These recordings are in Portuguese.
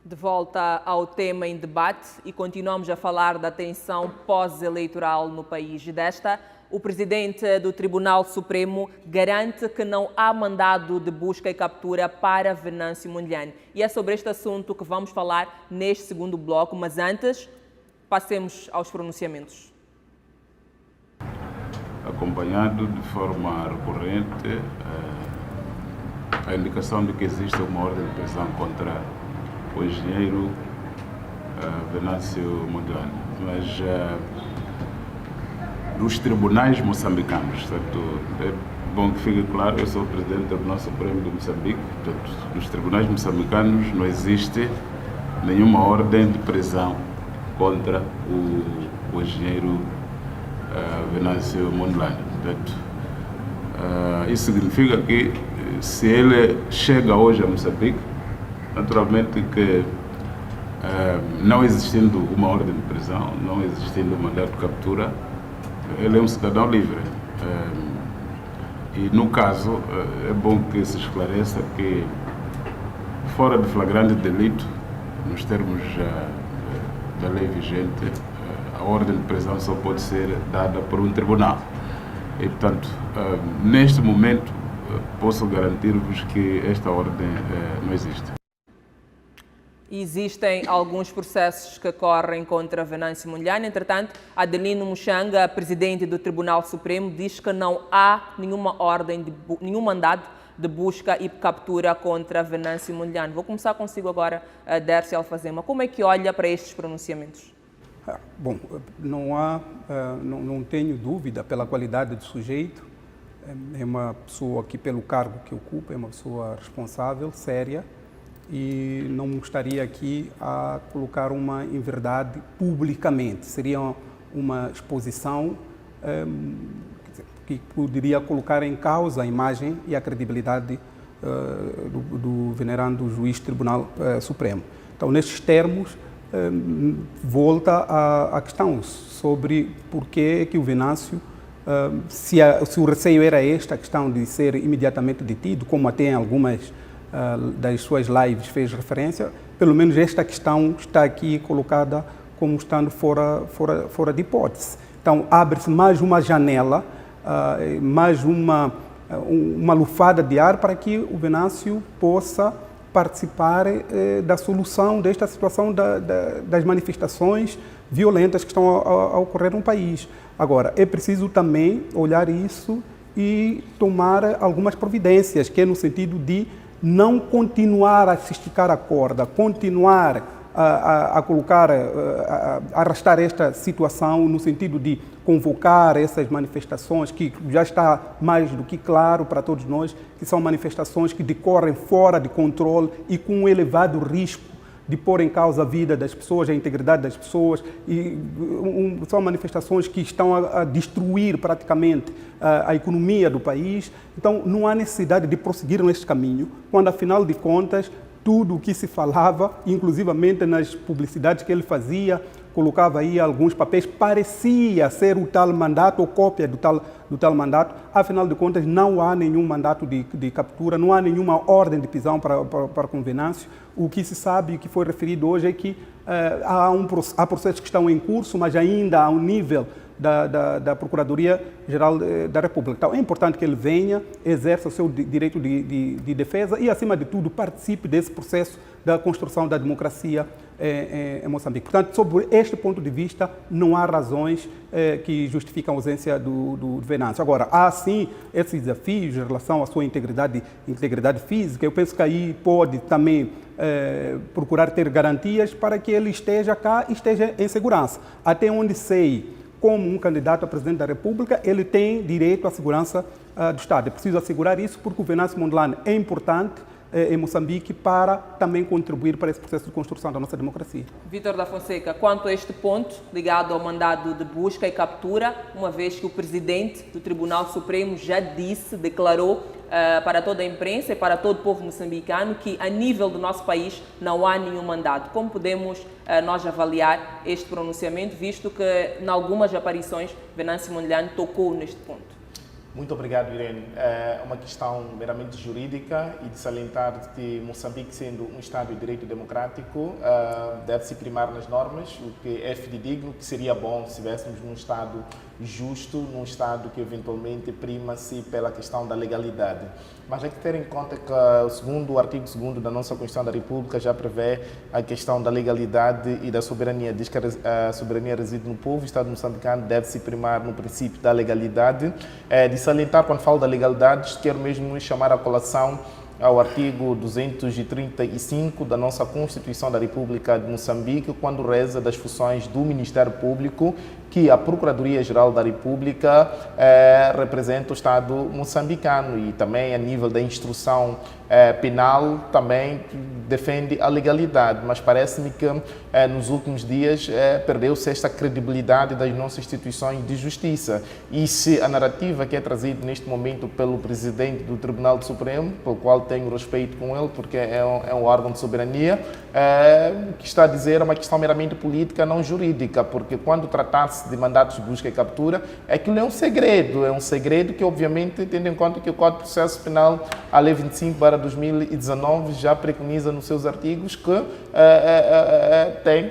De volta ao tema em debate e continuamos a falar da tensão pós-eleitoral no país. Desta, o presidente do Tribunal Supremo garante que não há mandado de busca e captura para Venâncio Mondlane. E é sobre este assunto que vamos falar neste segundo bloco, mas antes, passemos aos pronunciamentos. Acompanhado de forma recorrente a indicação de que existe uma ordem de prisão contra o engenheiro Venâncio Mondlane, mas dos tribunais moçambicanos, portanto, é bom que fique claro, eu sou o presidente do Tribunal Supremo de Moçambique, portanto, dos tribunais moçambicanos não existe nenhuma ordem de prisão contra o engenheiro Venâncio Mondlane. Portanto, isso significa que se ele chega hoje a Moçambique, naturalmente que não existindo uma ordem de prisão, não existindo um mandato de captura, ele é um cidadão livre. E no caso, é bom que se esclareça que, fora de flagrante delito, nos termos da lei vigente, a ordem de prisão só pode ser dada por um tribunal. E, portanto, neste momento, posso garantir-vos que esta ordem não existe. Existem alguns processos que correm contra Venâncio Mondlane. Entretanto, Adelino Muxanga, presidente do Tribunal Supremo, diz que não há nenhum mandado de busca e captura contra Venâncio Mondlane. Vou começar consigo agora, Dércio Alfazema. Como é que olha para estes pronunciamentos? Bom, não tenho dúvida pela qualidade do sujeito. É uma pessoa que, pelo cargo que ocupa, é uma pessoa responsável, séria, e não gostaria aqui a colocar uma inverdade publicamente. Seria uma exposição que poderia colocar em causa a imagem e a credibilidade do venerando juiz do Tribunal Supremo. Então, nestes termos, volta à questão sobre por que o Venâncio, se o receio era esta, a questão de ser imediatamente detido, como até em algumas das suas lives fez referência, pelo menos esta questão está aqui colocada como estando fora de hipótese. Então, abre-se mais uma janela, mais uma lufada de ar para que o Venâncio possa participar da solução desta situação das manifestações violentas que estão a ocorrer no país. Agora, é preciso também olhar isso e tomar algumas providências, que é no sentido de não continuar a se esticar a corda, continuar a arrastar esta situação no sentido de convocar essas manifestações, que já está mais do que claro para todos nós, que são manifestações que decorrem fora de controle e com um elevado risco de pôr em causa a vida das pessoas, a integridade das pessoas, e são manifestações que estão a destruir praticamente a economia do país. Então, não há necessidade de prosseguir neste caminho, quando, afinal de contas, tudo o que se falava, inclusivamente nas publicidades que ele fazia, colocava aí alguns papéis, parecia ser o tal mandato ou cópia do tal mandato. Afinal de contas, não há nenhum mandato de captura, não há nenhuma ordem de prisão para com Venâncio. O que se sabe, o que foi referido hoje, é que há processos que estão em curso, mas ainda ao nível da Procuradoria-Geral da República. Então, é importante que ele venha, exerça o seu direito de defesa e, acima de tudo, participe desse processo da construção da democracia em Moçambique. Portanto, sobre este ponto de vista, não há razões que justificam a ausência do Venâncio. Agora, há sim esses desafios em relação à sua integridade física. Eu penso que aí pode também procurar ter garantias para que ele esteja cá e esteja em segurança. Até onde sei, como um candidato a presidente da República, ele tem direito à segurança do Estado. É preciso assegurar isso porque o Venâncio Mondlane é importante em Moçambique para também contribuir para esse processo de construção da nossa democracia. Vítor da Fonseca, quanto a este ponto, ligado ao mandado de busca e captura, uma vez que o presidente do Tribunal Supremo já declarou para toda a imprensa e para todo o povo moçambicano que, a nível do nosso país, não há nenhum mandado. Como podemos nós avaliar este pronunciamento, visto que, em algumas aparições, Venâncio Mondlane tocou neste ponto? Muito obrigado, Irene. É uma questão meramente jurídica e de salientar que Moçambique, sendo um Estado de direito democrático, deve-se primar nas normas, o que é fidedigno, que seria bom se estivéssemos num Estado justo, num Estado que eventualmente prima-se pela questão da legalidade. Mas é que ter em conta que o artigo 2º da nossa Constituição da República já prevê a questão da legalidade e da soberania. Diz que a soberania reside no povo, o Estado moçambicano deve se primar no princípio da legalidade. De salientar, quando falo da legalidade, quero mesmo chamar a colação ao artigo 235 da nossa Constituição da República de Moçambique, quando reza das funções do Ministério Público, que a Procuradoria-Geral da República representa o Estado moçambicano e também a nível da instrução penal também defende a legalidade, mas parece-me que nos últimos dias perdeu-se esta credibilidade das nossas instituições de justiça. E se a narrativa que é trazida neste momento pelo Presidente do Tribunal Supremo, pelo qual tenho respeito com ele, porque é um órgão de soberania, que está a dizer é uma questão meramente política, não jurídica, porque quando tratar-se de mandatos de busca e captura, aquilo é um segredo que, obviamente, tendo em conta que o Código de Processo Penal, a Lei 25/2019, já preconiza nos seus artigos que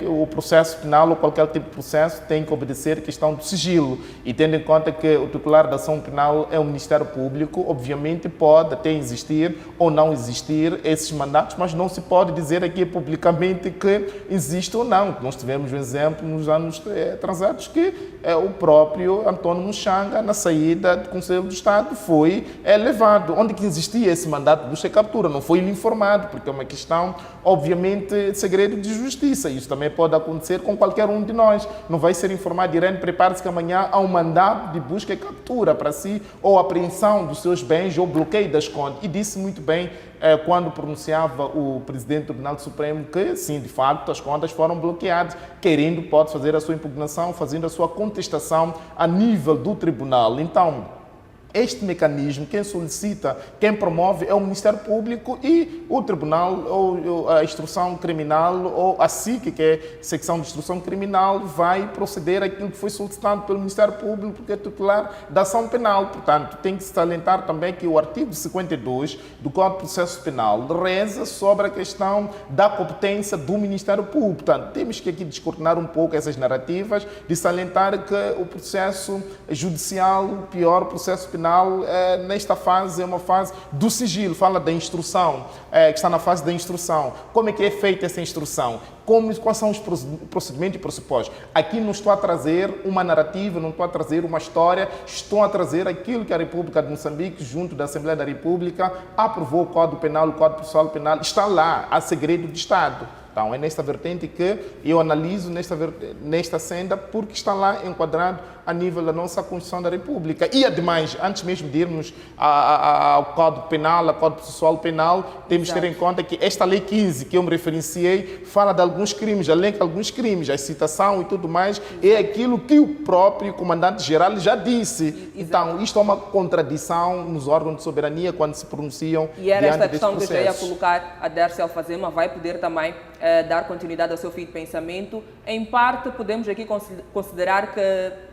o processo penal ou qualquer tipo de processo tem que obedecer a questão do sigilo. E tendo em conta que o titular da ação penal é o Ministério Público, obviamente pode até existir ou não existir esses mandatos, mas não se pode dizer aqui publicamente que existe ou não. Nós tivemos um exemplo nos anos transados que o próprio Antônio Muxanga, na saída do Conselho do Estado, foi levado. Onde que existia esse mandato de busca e captura? Não foi-lhe informado, porque é uma questão, obviamente, de segredo de justiça. Isso também pode acontecer com qualquer um de nós. Não vai ser informado, Irene, prepare-se que amanhã há um mandato de busca e captura para si, ou apreensão dos seus bens, ou bloqueio das contas. E disse muito bem, quando pronunciava o Presidente do Tribunal Supremo, que sim, de facto, as contas foram bloqueadas. Querendo, pode fazer a sua impugnação, fazendo a sua contestação a nível do Tribunal. Então, este mecanismo, quem solicita, quem promove é o Ministério Público e o Tribunal, ou a Instrução Criminal, ou a SIC, que é a Secção de Instrução Criminal, vai proceder àquilo que foi solicitado pelo Ministério Público, porque é titular da ação penal. Portanto, tem que se salientar também que o artigo 52 do Código de Processo Penal reza sobre a questão da competência do Ministério Público. Portanto, temos que aqui descortinar um pouco essas narrativas, de salientar que o processo judicial, o pior processo penal, nesta fase é uma fase do sigilo, fala da instrução, que está na fase da instrução. Como é que é feita essa instrução? Quais são os procedimentos e pressupostos? Aqui não estou a trazer uma narrativa, não estou a trazer uma história, estou a trazer aquilo que a República de Moçambique, junto da Assembleia da República, aprovou o Código Penal, o Código Processual Penal, está lá, há segredo de Estado. Então, é nesta vertente que eu analiso nesta senda, porque está lá enquadrado a nível da nossa Constituição da República. E, ademais, antes mesmo de irmos ao Código Penal, ao Código Processual Penal, temos que ter em conta que esta Lei 15, que eu me referenciei, fala de alguns crimes, elenca alguns crimes, a citação e tudo mais, é aquilo que o próprio comandante-geral já disse. Então, isto é uma contradição nos órgãos de soberania quando se pronunciam e era diante esta questão que eu já ia processos. colocar. A Dércia Alfazema vai poder também dar continuidade ao seu fio de pensamento. Em parte, podemos aqui considerar que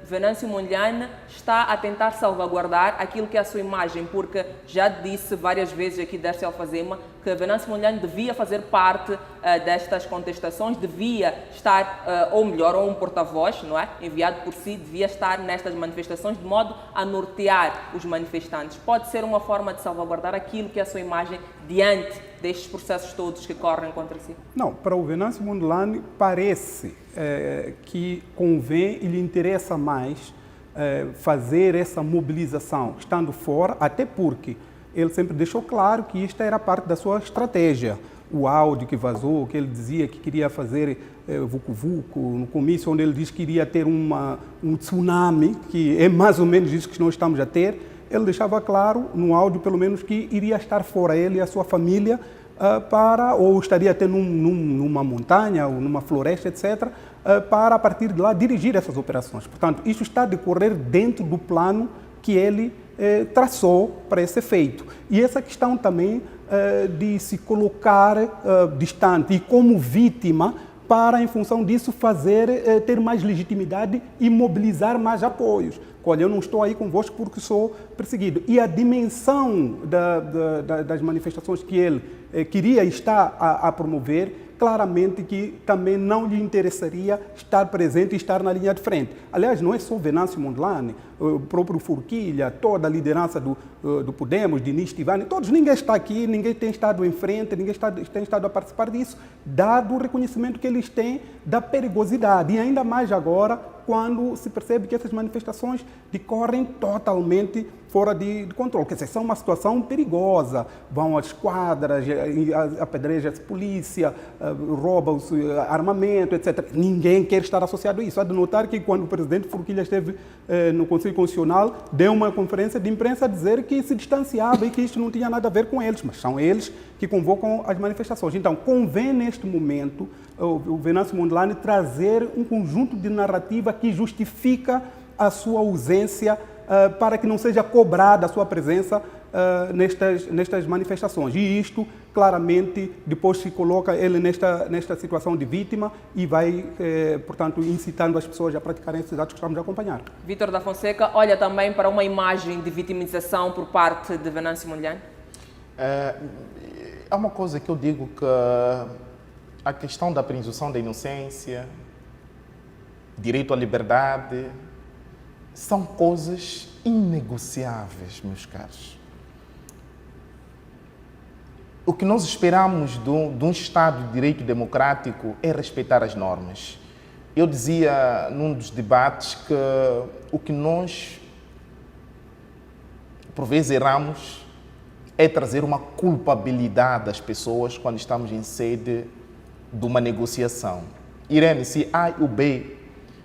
Venâncio Mondlane está a tentar salvaguardar aquilo que é a sua imagem, porque já disse várias vezes aqui, Dércia Alfazema, que Venâncio Mondlane devia fazer parte destas contestações, devia estar, ou melhor, ou um porta-voz, não é? Enviado por si, devia estar nestas manifestações de modo a nortear os manifestantes. Pode ser uma forma de salvaguardar aquilo que é a sua imagem diante destes processos todos que correm contra si? Não, para o Venâncio Mondlane parece que convém e lhe interessa mais fazer essa mobilização estando fora, até porque ele sempre deixou claro que isto era parte da sua estratégia. O áudio que vazou, que ele dizia que queria fazer vucu-vucu, no comício onde ele diz que iria ter um tsunami, que é mais ou menos isso que nós estamos a ter, ele deixava claro no áudio, pelo menos, que iria estar fora, ele e a sua família, ou estaria até numa montanha ou numa floresta, etc., para, a partir de lá, dirigir essas operações. Portanto, isso está a decorrer dentro do plano que ele traçou para esse efeito. E essa questão também de se colocar distante e como vítima para, em função disso, ter mais legitimidade e mobilizar mais apoios. olha, eu não estou aí convosco porque sou perseguido. E a dimensão das manifestações que ele queria estar a promover, claramente que também não lhe interessaria estar presente e estar na linha de frente. Aliás, não é só Venâncio Mondlane, o próprio Forquilha, toda a liderança do Podemos, Diniz Tivani, todos, ninguém está aqui, ninguém tem estado em frente, ninguém tem estado a participar disso, dado o reconhecimento que eles têm da perigosidade. E ainda mais agora, quando se percebe que essas manifestações decorrem totalmente fora de controle. Quer dizer, são uma situação perigosa. Vão às quadras, apedreja-se polícia, rouba-se armamento, etc. Ninguém quer estar associado a isso. Há de notar que quando o presidente Forquilha esteve no Conselho Constitucional, deu uma conferência de imprensa a dizer que se distanciava e que isto não tinha nada a ver com eles, mas são eles que convocam as manifestações. Então, convém neste momento o Venâncio Mondlane trazer um conjunto de narrativa que justifica a sua ausência para que não seja cobrada a sua presença nestas manifestações. E isto, claramente, depois se coloca ele nesta situação de vítima e vai, portanto, incitando as pessoas a praticarem esses atos que estamos a acompanhar. Vítor da Fonseca olha também para uma imagem de vitimização por parte de Venâncio Mondlane? Há uma coisa que eu digo que a questão da presunção da inocência, direito à liberdade, são coisas inegociáveis, meus caros. O que nós esperamos de um Estado de direito democrático é respeitar as normas. Eu dizia num dos debates que o que nós, por vezes, erramos é trazer uma culpabilidade às pessoas quando estamos em sede de uma negociação. Irene, se A e o B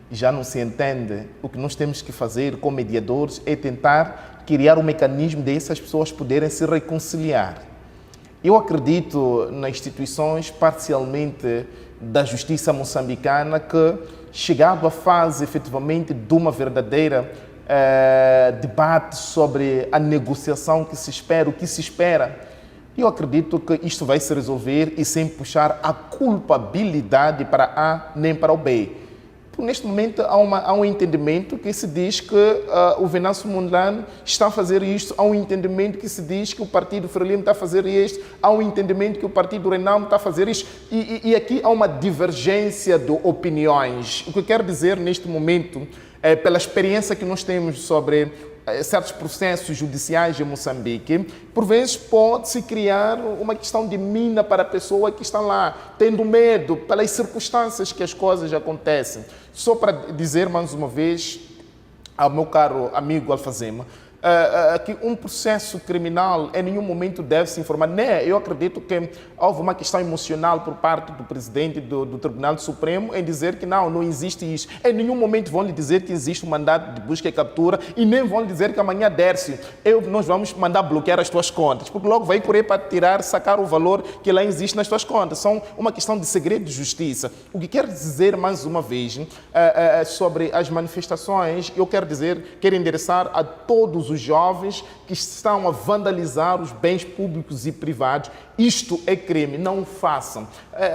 já não se entende, o que nós temos que fazer como mediadores é tentar criar um mecanismo de essas pessoas poderem se reconciliar. Eu acredito nas instituições, parcialmente da justiça moçambicana, que, chegado à fase, efetivamente, de uma verdadeira debate sobre a negociação que se espera, o que se espera, eu acredito que isto vai se resolver e sem puxar a culpabilidade para A nem para o B. Porque neste momento há um entendimento que se diz que o Venâncio Mondlane está a fazer isto, há um entendimento que se diz que o Partido Frelimo está a fazer isto, há um entendimento que o Partido Renamo está a fazer isto, e aqui há uma divergência de opiniões. O que eu quero dizer neste momento, pela experiência que nós temos sobre certos processos judiciais em Moçambique, por vezes pode-se criar uma questão de mina para a pessoa que está lá, tendo medo pelas circunstâncias que as coisas acontecem. Só para dizer mais uma vez ao meu caro amigo Alfazema, que um processo criminal em nenhum momento deve se informar. Eu acredito que houve uma questão emocional por parte do presidente do Tribunal Supremo em dizer que não existe isso. Em nenhum momento vão lhe dizer que existe um mandato de busca e captura e nem vão lhe dizer que amanhã, Dércio, nós vamos mandar bloquear as tuas contas, porque logo vai correr para sacar o valor que lá existe nas tuas contas. São uma questão de segredo de justiça. O que quero dizer mais uma vez sobre as manifestações, eu quero endereçar a todos os jovens que estão a vandalizar os bens públicos e privados. Isto é crime, não o façam.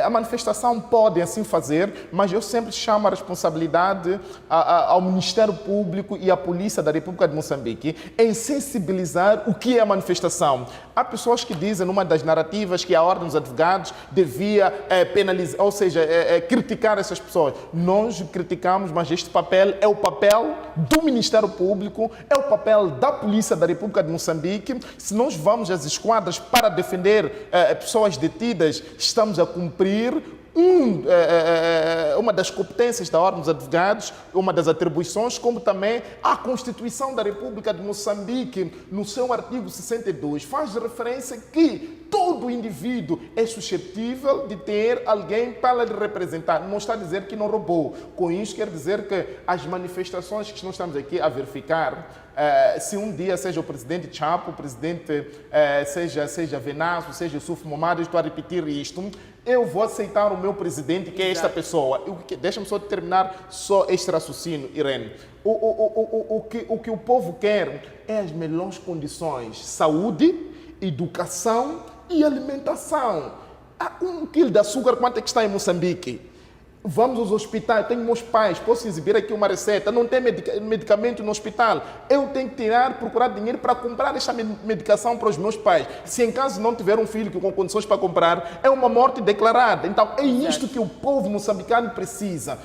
A manifestação pode assim fazer, mas eu sempre chamo a responsabilidade ao Ministério Público e à Polícia da República de Moçambique em sensibilizar o que é a manifestação. Há pessoas que dizem, numa das narrativas, que a Ordem dos Advogados devia penalizar, ou seja, criticar essas pessoas. Nós criticamos, mas este papel é o papel do Ministério Público, é o papel da Polícia da República de Moçambique. Se nós vamos às esquadras para defender pessoas detidas, estamos a cumprir uma das competências da Ordem dos Advogados, uma das atribuições, como também a Constituição da República de Moçambique, no seu artigo 62, faz referência que todo indivíduo é suscetível de ter alguém para lhe representar. Não está a dizer que não roubou. Com isso, quer dizer que as manifestações que nós estamos aqui a verificar, se um dia seja o presidente Chapo, o presidente seja Venâncio, seja Yusuf Momad, eu estou a repetir isto, eu vou aceitar o meu presidente, que é esta pessoa. Deixa-me só terminar este raciocínio, Irene. O que o povo quer é as melhores condições: saúde, educação e alimentação. Um quilo de açúcar, quanto é que está em Moçambique? Vamos aos hospitais, eu tenho meus pais, posso exibir aqui uma receita, não tem medicamento no hospital. Eu tenho que procurar dinheiro para comprar esta medicação para os meus pais. Se em caso não tiver um filho com condições para comprar, é uma morte declarada. Então é isto que o povo moçambicano precisa.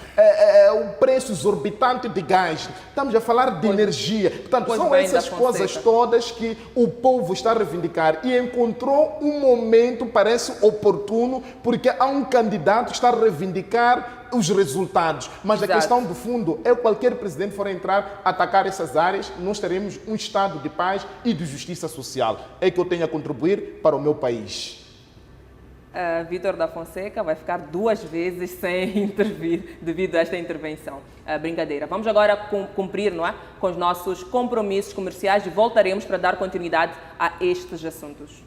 O preço exorbitante de gás. Estamos a falar de energia. Portanto, são essas coisas todas que o povo está a reivindicar e encontrou um momento, parece oportuno, porque há um candidato que está a reivindicar os resultados, mas a questão do fundo é que qualquer presidente for entrar, atacar essas áreas, nós teremos um estado de paz e de justiça social. É que eu tenho a contribuir para o meu país. Vítor da Fonseca vai ficar 2 vezes sem intervir devido a esta intervenção. Brincadeira. Vamos agora cumprir, não é, com os nossos compromissos comerciais e voltaremos para dar continuidade a estes assuntos.